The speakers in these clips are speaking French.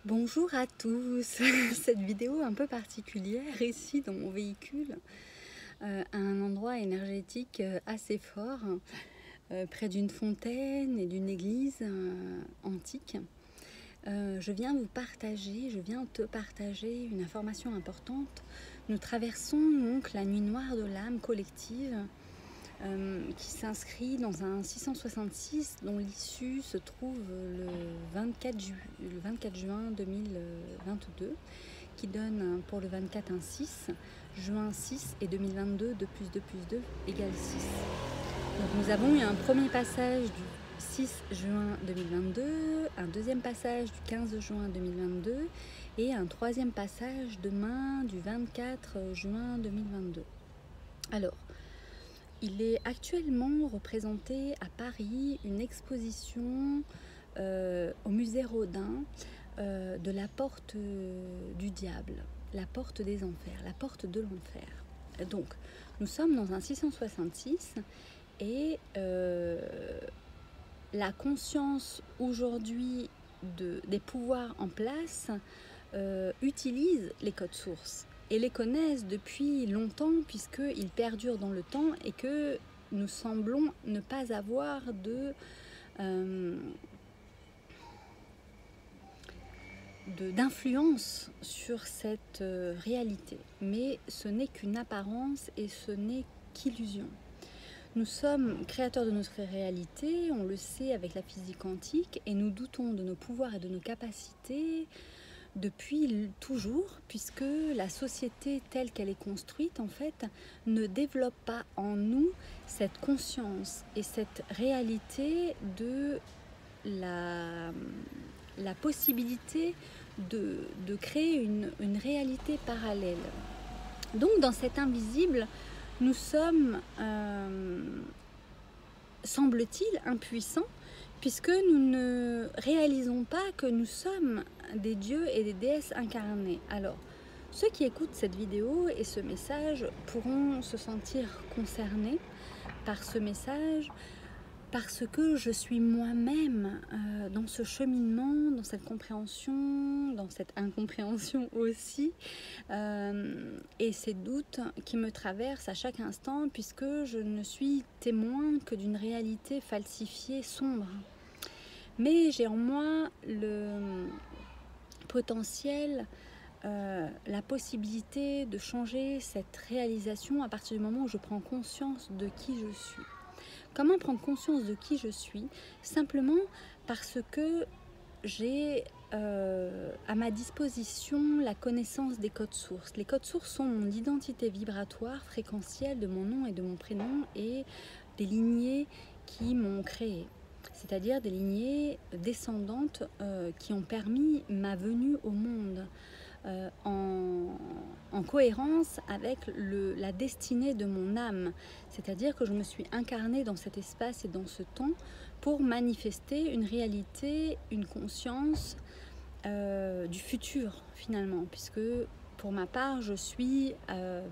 Bonjour à tous. Cette vidéo un peu particulière ici dans mon véhicule, à un endroit énergétique assez fort, près d'une fontaine et d'une église antique. Je viens te partager une information importante. Nous traversons donc la nuit noire de l'âme collective qui s'inscrit dans un 666 dont l'issue se trouve le 24 juin 2022, qui donne pour le 24 un 6, juin 6 et 2022 2 plus 2 plus 2 égale 6. Donc nous avons eu un premier passage du 6 juin 2022, un deuxième passage du 15 juin 2022 et un troisième passage demain du 24 juin 2022. Alors, il est actuellement représenté à Paris une exposition au musée Rodin de la porte du diable, la porte des enfers, la porte de l'enfer. Donc, nous sommes dans un 666 et la conscience aujourd'hui des pouvoirs en place utilise les codes sources et les connaissent depuis longtemps puisqu'ils perdurent dans le temps et que nous semblons ne pas avoir d'influence sur cette réalité. Mais ce n'est qu'une apparence et ce n'est qu'illusion. Nous sommes créateurs de notre réalité, on le sait avec la physique quantique, et nous doutons de nos pouvoirs et de nos capacités depuis toujours, puisque la société telle qu'elle est construite, en fait, ne développe pas en nous cette conscience et cette réalité de la possibilité de créer une réalité parallèle. Donc, dans cet invisible, nous sommes, semble-t-il, impuissants, puisque nous ne réalisons pas que nous sommes des dieux et des déesses incarnés. Alors, ceux qui écoutent cette vidéo et ce message pourront se sentir concernés par ce message, parce que je suis moi-même dans ce cheminement, dans cette compréhension, dans cette incompréhension aussi, et ces doutes qui me traversent à chaque instant, puisque je ne suis témoin que d'une réalité falsifiée, sombre. Mais j'ai en moi le potentiel, la possibilité de changer cette réalisation à partir du moment où je prends conscience de qui je suis. Comment prendre conscience de qui je suis? Simplement parce que j'ai à ma disposition la connaissance des codes sources. Les codes sources sont mon identité vibratoire, fréquentielle de mon nom et de mon prénom et des lignées qui m'ont créé. C'est-à-dire des lignées descendantes qui ont permis ma venue au monde en cohérence avec la destinée de mon âme. C'est-à-dire que je me suis incarnée dans cet espace et dans ce temps pour manifester une réalité, une conscience du futur finalement, puisque pour ma part, je suis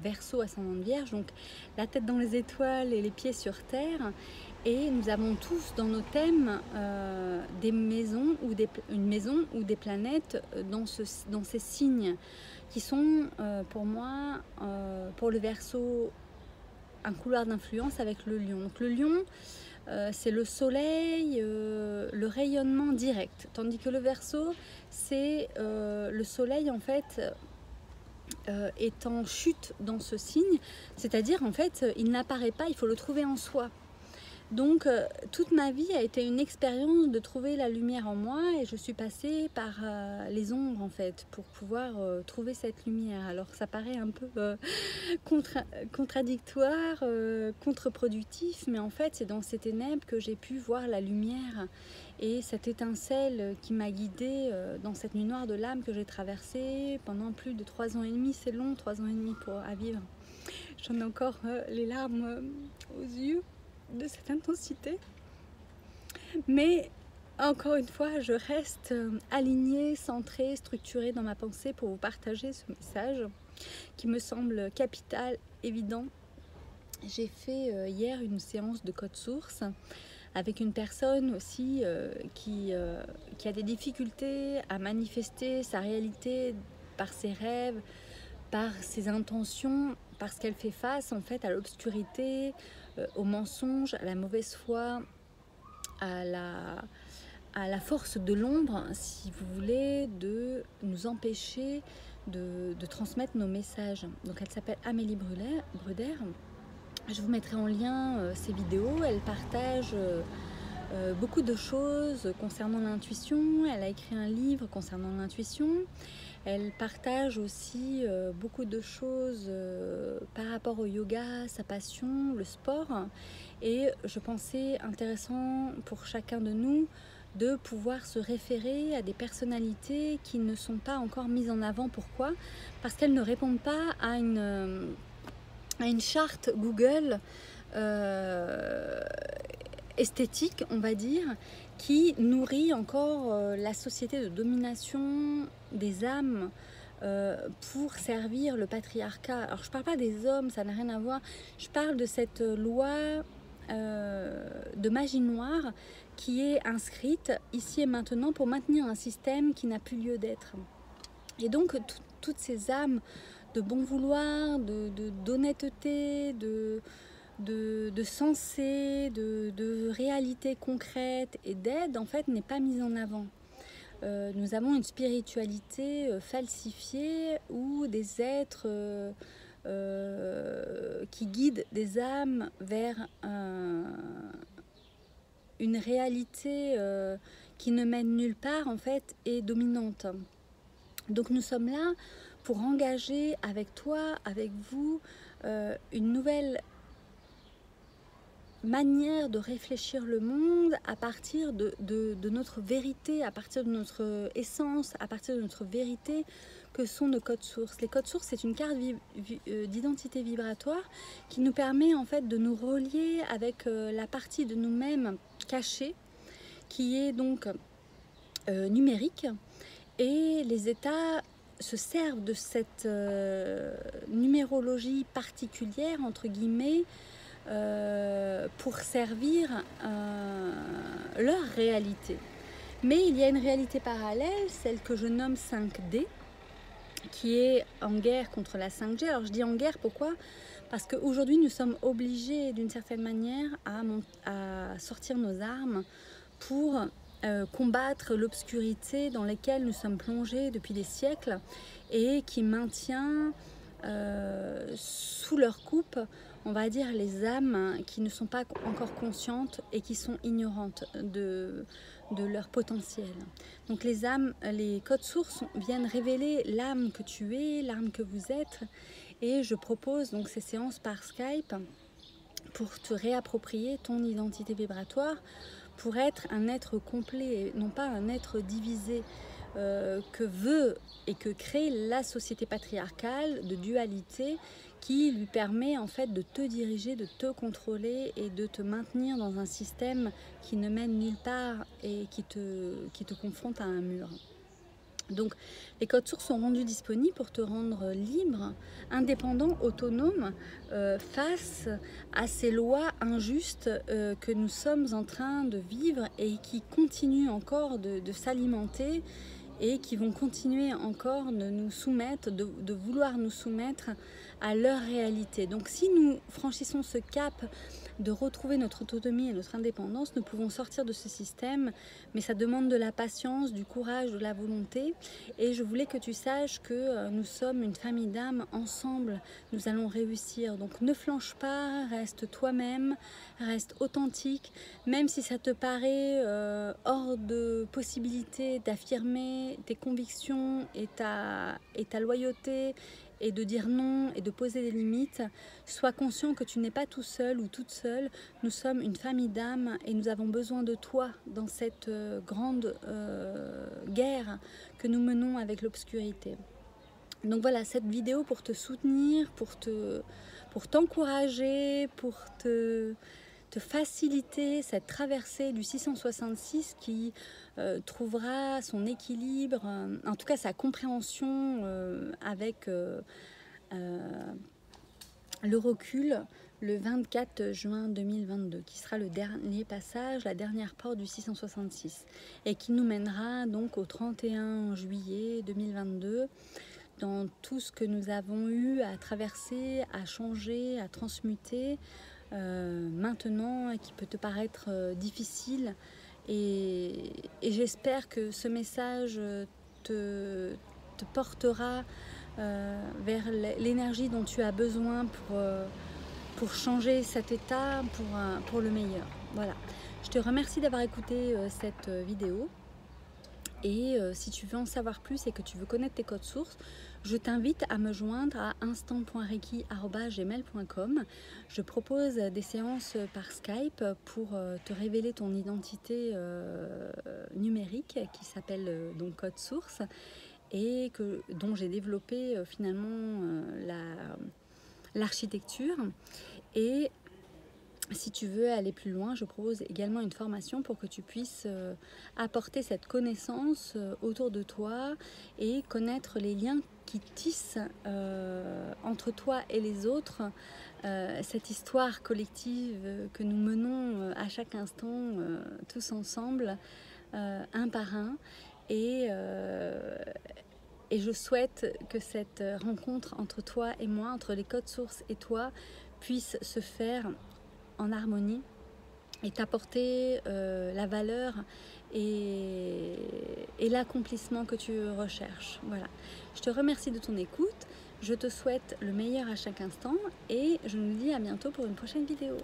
Verseau ascendant de Vierge, donc la tête dans les étoiles et les pieds sur terre. Et nous avons tous dans nos thèmes une maison ou des planètes dans ces signes qui sont pour moi, pour le Verseau, un couloir d'influence avec le lion. Donc le lion, c'est le soleil, le rayonnement direct, tandis que le Verseau, c'est le soleil en fait est en chute dans ce signe, c'est-à-dire en fait il n'apparaît pas, il faut le trouver en soi. Donc toute ma vie a été une expérience de trouver la lumière en moi et je suis passée par les ombres en fait pour pouvoir trouver cette lumière. Alors ça paraît un peu contradictoire, contre-productif, mais en fait c'est dans ces ténèbres que j'ai pu voir la lumière et cette étincelle qui m'a guidée dans cette nuit noire de l'âme que j'ai traversée pendant plus de 3 ans et demi. C'est long, 3 ans et demi à vivre. J'en ai encore les larmes aux yeux de cette intensité, mais encore une fois je reste alignée, centrée, structurée dans ma pensée pour vous partager ce message qui me semble capital, évident. J'ai fait hier une séance de code source avec une personne aussi qui a des difficultés à manifester sa réalité par ses rêves, par ses intentions, parce qu'elle fait face en fait à l'obscurité, au mensonge, à la mauvaise foi, à la force de l'ombre, si vous voulez, de nous empêcher de transmettre nos messages. Donc elle s'appelle Amélie Bruder. Je vous mettrai en lien ses vidéos. Elle partage beaucoup de choses concernant l'intuition. Elle a écrit un livre concernant l'intuition. Elle partage aussi beaucoup de choses par rapport au yoga, sa passion, le sport. Et je pensais intéressant pour chacun de nous de pouvoir se référer à des personnalités qui ne sont pas encore mises en avant. Pourquoi? Parce qu'elles ne répondent pas à une charte Google esthétique, on va dire, qui nourrit encore la société de domination des âmes pour servir le patriarcat. Alors je ne parle pas des hommes, ça n'a rien à voir, je parle de cette loi de magie noire qui est inscrite ici et maintenant pour maintenir un système qui n'a plus lieu d'être. Et donc toutes ces âmes de bon vouloir, d'honnêteté, de sensé, de réalité concrète et d'aide, en fait, n'est pas mise en avant. Nous avons une spiritualité falsifiée où des êtres qui guident des âmes vers une réalité qui ne mène nulle part, en fait, est dominante. Donc nous sommes là pour engager avec toi, avec vous, une nouvelle manière de réfléchir le monde à partir de notre vérité, à partir de notre essence, à partir de notre vérité que sont nos codes sources. Les codes sources, c'est une carte d'identité vibratoire qui nous permet en fait de nous relier avec la partie de nous-mêmes cachée, qui est donc numérique, et les états se servent de cette numérologie particulière, entre guillemets, pour servir leur réalité. Mais il y a une réalité parallèle, celle que je nomme 5D, qui est en guerre contre la 5G. Alors je dis en guerre, pourquoi? Parce qu'aujourd'hui nous sommes obligés d'une certaine manière à sortir nos armes pour combattre l'obscurité dans laquelle nous sommes plongés depuis des siècles et qui maintient sous leur coupe, on va dire, les âmes qui ne sont pas encore conscientes et qui sont ignorantes de leur potentiel. Donc les âmes, les codes sources viennent révéler l'âme que tu es, l'âme que vous êtes, et je propose donc ces séances par Skype pour te réapproprier ton identité vibratoire, pour être un être complet, non pas un être divisé que veut et que crée la société patriarcale de dualité qui lui permet en fait de te diriger, de te contrôler et de te maintenir dans un système qui ne mène nulle part et qui te confronte à un mur. Donc les codes sources sont rendus disponibles pour te rendre libre, indépendant, autonome face à ces lois injustes que nous sommes en train de vivre et qui continuent encore de s'alimenter et qui vont continuer encore de nous soumettre, de vouloir nous soumettre à leur réalité. Donc si nous franchissons ce cap de retrouver notre autonomie et notre indépendance, nous pouvons sortir de ce système, mais ça demande de la patience, du courage, de la volonté. Et je voulais que tu saches que nous sommes une famille d'âmes, ensemble, nous allons réussir. Donc ne flanche pas, reste toi-même, reste authentique, même si ça te paraît hors de possibilité d'affirmer tes convictions et ta loyauté, et de dire non et de poser des limites. Sois conscient que tu n'es pas tout seul ou toute seule. Nous sommes une famille d'âmes et nous avons besoin de toi dans cette grande guerre que nous menons avec l'obscurité. Donc voilà, cette vidéo pour te soutenir, pour t'encourager, pour te faciliter cette traversée du 666 qui trouvera son équilibre, en tout cas sa compréhension avec le recul le 24 juin 2022, qui sera le dernier passage, la dernière porte du 666, et qui nous mènera donc au 31 juillet 2022, dans tout ce que nous avons eu à traverser, à changer, à transmuter, maintenant, et qui peut te paraître difficile. Et j'espère que ce message te portera vers l'énergie dont tu as besoin pour changer cet état pour le meilleur. Voilà. Je te remercie d'avoir écouté cette vidéo. Et si tu veux en savoir plus et que tu veux connaître tes codes sources, je t'invite à me joindre à instant.reiki@gmail.com. Je propose des séances par Skype pour te révéler ton identité numérique qui s'appelle donc code source, et dont j'ai développé finalement l'architecture. Et si tu veux aller plus loin, je propose également une formation pour que tu puisses apporter cette connaissance autour de toi et connaître les liens qui tissent entre toi et les autres, cette histoire collective que nous menons à chaque instant, tous ensemble, un par un. Et je souhaite que cette rencontre entre toi et moi, entre les codes sources et toi, puisse se faire en harmonie et t'apporter la valeur et l'accomplissement que tu recherches. Voilà. Je te remercie de ton écoute, je te souhaite le meilleur à chaque instant et je nous dis à bientôt pour une prochaine vidéo.